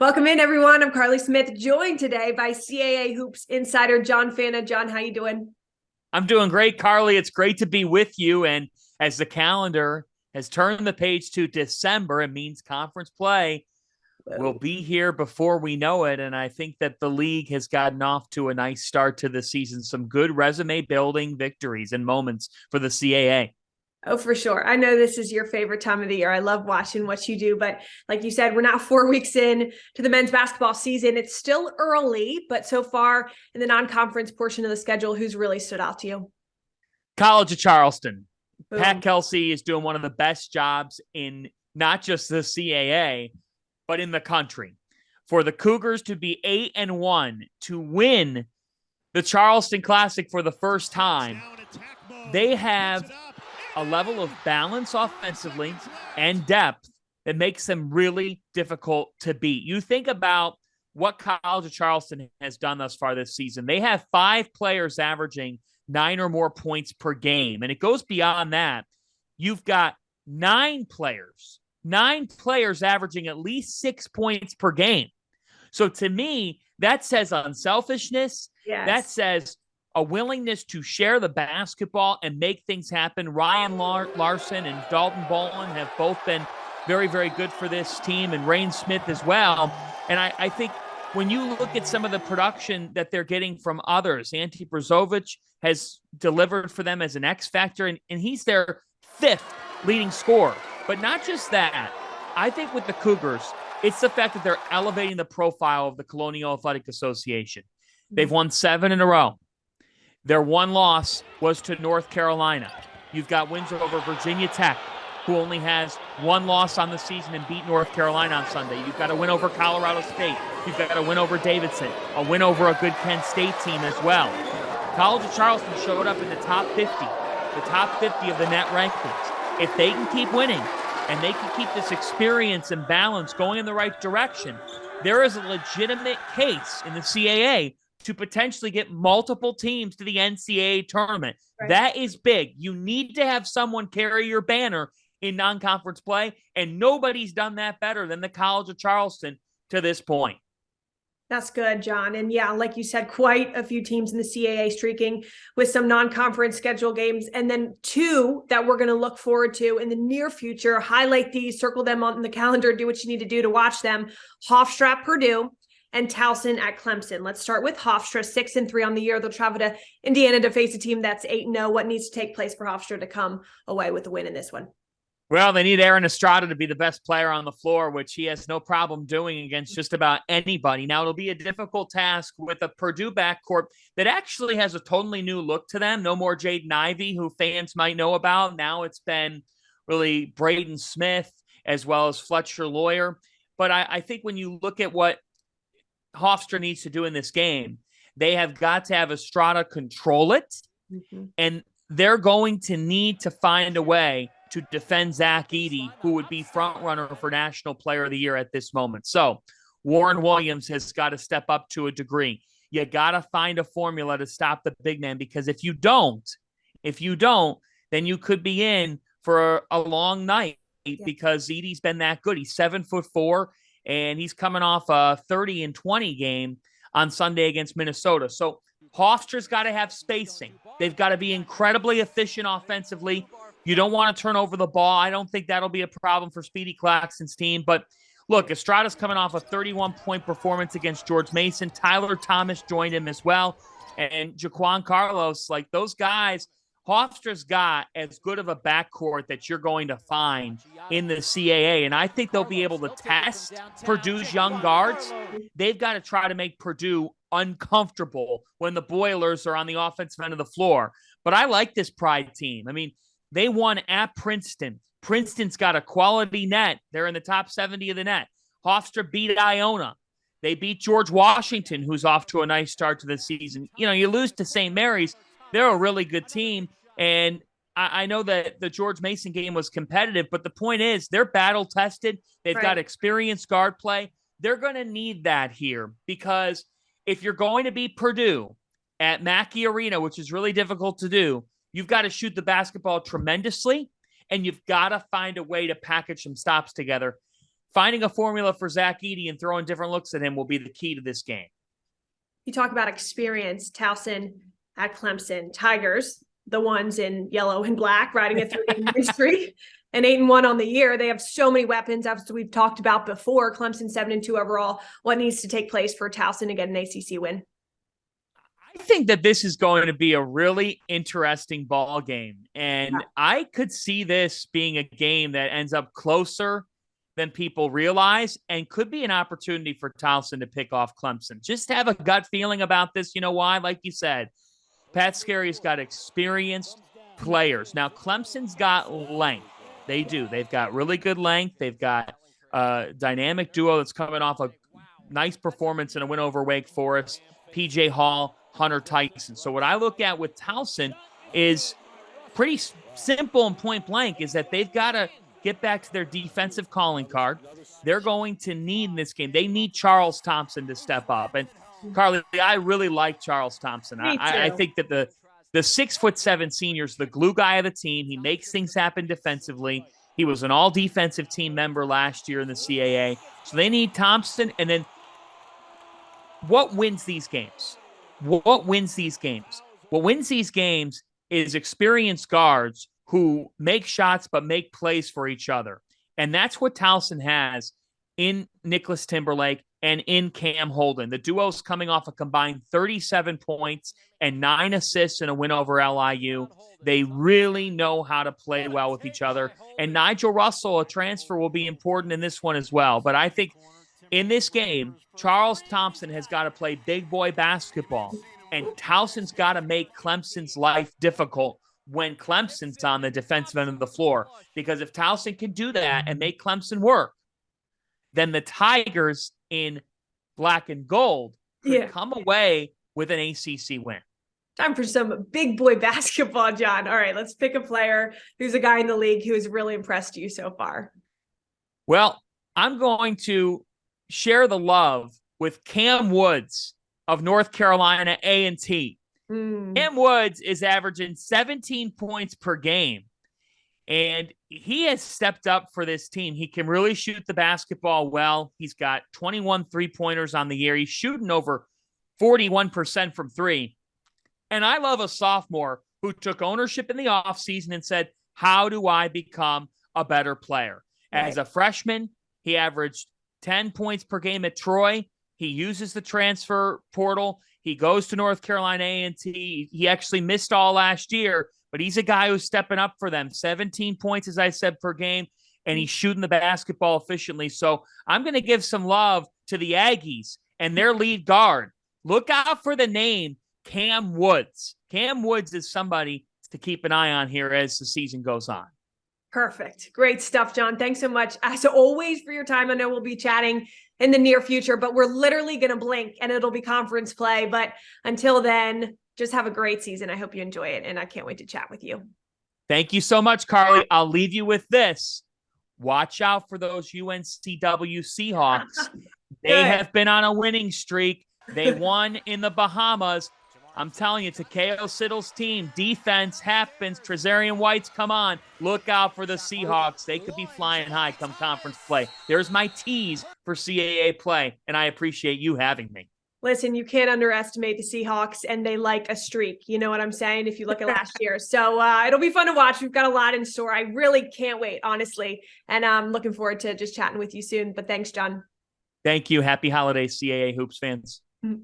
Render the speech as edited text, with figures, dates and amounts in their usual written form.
Welcome in, everyone. I'm Carly Smith, joined today by CAA Hoops insider John Fanta. John, how you doing? I'm doing great, Carly. It's great to be with you. And as the calendar has turned the page to December, it means conference play will Whoa. be here before we know it. And I think that the league has gotten off to a nice start to the season. Some good resume building victories and moments for the CAA. Oh, for sure. I know this is your favorite time of the year. I love watching what you do. But like you said, we're now 4 weeks in to the men's basketball season. It's still early, but so far in the non-conference portion of the schedule, who's really stood out to you? College of Charleston. Pat Boom. Kelsey is doing one of the best jobs in not just the CAA, but in the country. For the Cougars to be 8-1, to win the Charleston Classic for the first time, they have a level of balance offensively and depth that makes them really difficult to beat. You think about what College of Charleston has done thus far this season. They have 5 players averaging 9 or more points per game, and it goes beyond that. You've got 9 players averaging at least 6 points per game. So to me, that says unselfishness. That Yes. says a willingness to share the basketball and make things happen. Ryan Larson and Dalton Bolin have both been very, very good for this team, and Rain Smith as well. And I think when you look at some of the production that they're getting from others, Ante Brzovic has delivered for them as an X factor, and he's their 5th leading scorer. But not just that. I think with the Cougars, it's the fact that they're elevating the profile of the Colonial Athletic Association. They've won 7 in a row. Their one loss was to North Carolina. You've got wins over Virginia Tech, who only has 1 loss on the season and beat North Carolina on Sunday. You've got a win over Colorado State. You've got a win over Davidson, a win over a good Kent State team as well. College of Charleston showed up in the top 50 of the net rankings. If they can keep winning and they can keep this experience and balance going in the right direction, there is a legitimate case in the CAA to potentially get multiple teams to the NCAA tournament. Right. That is big. You need to have someone carry your banner in non-conference play, and nobody's done that better than the College of Charleston to this point. That's good, John. And yeah, like you said, quite a few teams in the CAA streaking with some non-conference schedule games. And then 2 that we're going to look forward to in the near future. Highlight these, circle them on the calendar, do what you need to do to watch them. Hofstra at Purdue and Towson at Clemson. Let's start with Hofstra, 6-3 on the year. They'll travel to Indiana to face a team that's 8-0. What needs to take place for Hofstra to come away with a win in this one? Well, they need Aaron Estrada to be the best player on the floor, which he has no problem doing against just about anybody. Now, it'll be a difficult task with a Purdue backcourt that actually has a totally new look to them. No more Jaden Ivey, who fans might know about. Now it's been really Braden Smith as well as Fletcher Lawyer. But I think when you look at what Hofstra needs to do in this game, they have got to have Estrada control it, and they're going to need to find a way to defend Zach Edey, who would be front runner for National Player of the Year at this moment. So Warren Williams has got to step up to a degree. You got to find a formula to stop the big man, because if you don't, then you could be in for a long night, because Edey's been that good. He's 7'4", and he's coming off a 30-20 game on Sunday against Minnesota. So Hofstra's got to have spacing. They've got to be incredibly efficient offensively. You don't want to turn over the ball. I don't think that'll be a problem for Speedy Claxton's team. But look, Estrada's coming off a 31-point performance against George Mason. Tyler Thomas joined him as well. And Jaquan Carlos, like those guys, Hofstra's got as good of a backcourt that you're going to find in the CAA. And I think they'll be able to test Purdue's young guards. They've got to try to make Purdue uncomfortable when the Boilers are on the offensive end of the floor. But I like this Pride team. I mean, they won at Princeton. Princeton's got a quality net. They're in the top 70 of the net. Hofstra beat Iona. They beat George Washington, who's off to a nice start to the season. You know, you lose to St. Mary's. They're a really good team. And I know that the George Mason game was competitive, but the point is they're battle tested. They've got experienced guard play. They're going to need that here, because if you're going to beat Purdue at Mackey Arena, which is really difficult to do, you've got to shoot the basketball tremendously, and you've got to find a way to package some stops together. finding a formula for Zach Edey and throwing different looks at him will be the key to this game. You talk about experience, Towson at Clemson, Tigers, the ones in yellow and black, riding a 3-game win streak, and 8-1 on the year. They have so many weapons, as we've talked about before. Clemson 7-2 overall. What needs to take place for Towson to get an ACC win? I think that this is going to be a really interesting ball game, and I could see this being a game that ends up closer than people realize and could be an opportunity for Towson to pick off Clemson. Just have a gut feeling about this. You know why? Like you said, Pat Scary's got experienced players. Now, Clemson's got length. They do. They've got really good length. They've got a dynamic duo that's coming off a nice performance in a win over Wake Forest. PJ Hall, Hunter Tyson. So what I look at with Towson is pretty simple and point blank, is that they've got to get back to their defensive calling card. They're going to need in this game. They need Charles Thompson to step up. And Carly, I really like Charles Thompson. I think that the 6'7" senior is the glue guy of the team. He makes things happen defensively. He was an all defensive team member last year in the CAA. So they need Thompson. And then what wins these games? What wins these games? What wins these games is experienced guards who make shots but make plays for each other. And that's what Towson has in Nicholas Timberlake and in Cam Holden. The duo's coming off a combined 37 points and 9 assists in a win over LIU. They really know how to play well with each other. And Nigel Russell, a transfer, will be important in this one as well. But I think in this game, Charles Thompson has got to play big boy basketball. And Towson's got to make Clemson's life difficult when Clemson's on the defensive end of the floor. Because if Towson can do that and make Clemson work, then the Tigers in black and gold could come away with an ACC win. Time for some big boy basketball, John. All right, let's pick a player who's a guy in the league who has really impressed you so far. Well, I'm going to share the love with Cam Woods of North Carolina A&T. Cam Woods is averaging 17 points per game, and he has stepped up for this team. He can really shoot the basketball well. He's got 21 three-pointers on the year. He's shooting over 41% from three. And I love a sophomore who took ownership in the offseason and said, how do I become a better player? As a freshman, he averaged 10 points per game at Troy. He uses the transfer portal. He goes to North Carolina A&T. He actually missed all last year, but he's a guy who's stepping up for them. 17 points, as I said, per game, and he's shooting the basketball efficiently. So I'm going to give some love to the Aggies and their lead guard. Look out for the name Cam Woods. Cam Woods is somebody to keep an eye on here as the season goes on. Perfect. Great stuff, John. Thanks so much, as always, for your time. I know we'll be chatting in the near future, but we're literally going to blink and it'll be conference play. But until then, just have a great season. I hope you enjoy it, and I can't wait to chat with you. Thank you so much, Carly. I'll leave you with this. Watch out for those UNCW Seahawks. They have been on a winning streak. They won in the Bahamas. I'm telling you, Takeo Siddle's team, defense happens. Trezarian White's come on. Look out for the Seahawks. They could be flying high come conference play. There's my tease for CAA play, and I appreciate you having me. Listen, you can't underestimate the Seahawks, and they like a streak. You know what I'm saying? If you look at last year. So it'll be fun to watch. We've got a lot in store. I really can't wait, honestly. And I'm looking forward to just chatting with you soon. But thanks, John. Thank you. Happy holidays, CAA Hoops fans. Mm-hmm.